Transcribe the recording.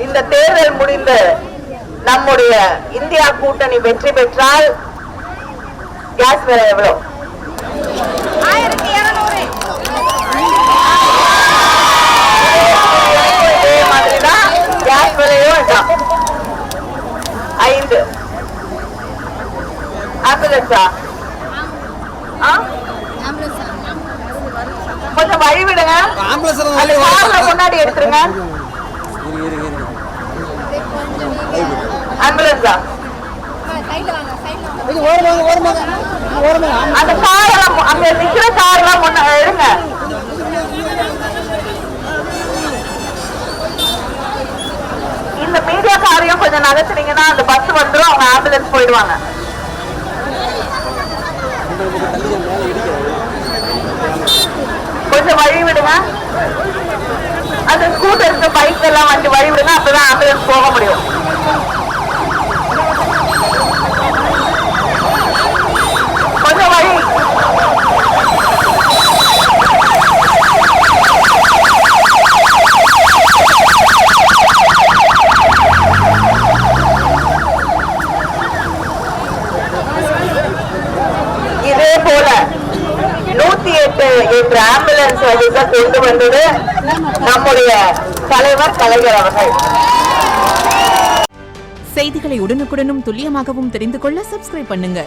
இந்த தேர்தல் முடிந்து நம்முடைய இந்தியா கூட்டணி வெற்றி பெற்றால் கேஸ் விலை எவ்வளவு? 1200. இதே மாதிரிதான் கேஸ் விலையும் 5 ஆம்புலன்ஸா? கொஞ்சம் வழி விடுங்க. முன்னாடி எடுத்துருங்க. ஆம்புலன்ஸா? அந்த காரெல்லாம் அங்க நிக்கிற காரெல்லாம் முன்ன எடுங்க. இந்த மீடியா காரையும் கொஞ்சம் நகர்த்துனீங்கன்னா அந்த பஸ் வந்துடும், அவங்க ஆம்புலன்ஸ் போயிடுவாங்க. கொஞ்சம் வழி விடுங்க. அந்த ஸ்கூட்டருக்கு பைக் எல்லாம் வந்து வழி விடுங்க, அப்பதான் ஆம்புலன்ஸ் போக முடியும். கொஞ்சம் வழி. இதே போல 108 என்ற ஆம்புலன்ஸ் சர்வீஸை கொண்டு வந்தது நம்முடைய தலைவர் கலைஞர் அவர்கள். செய்திகளை உடனுக்குடனும் துல்லியமாகவும் தெரிந்து கொள்ள சப்ஸ்கிரைப் பண்ணுங்க.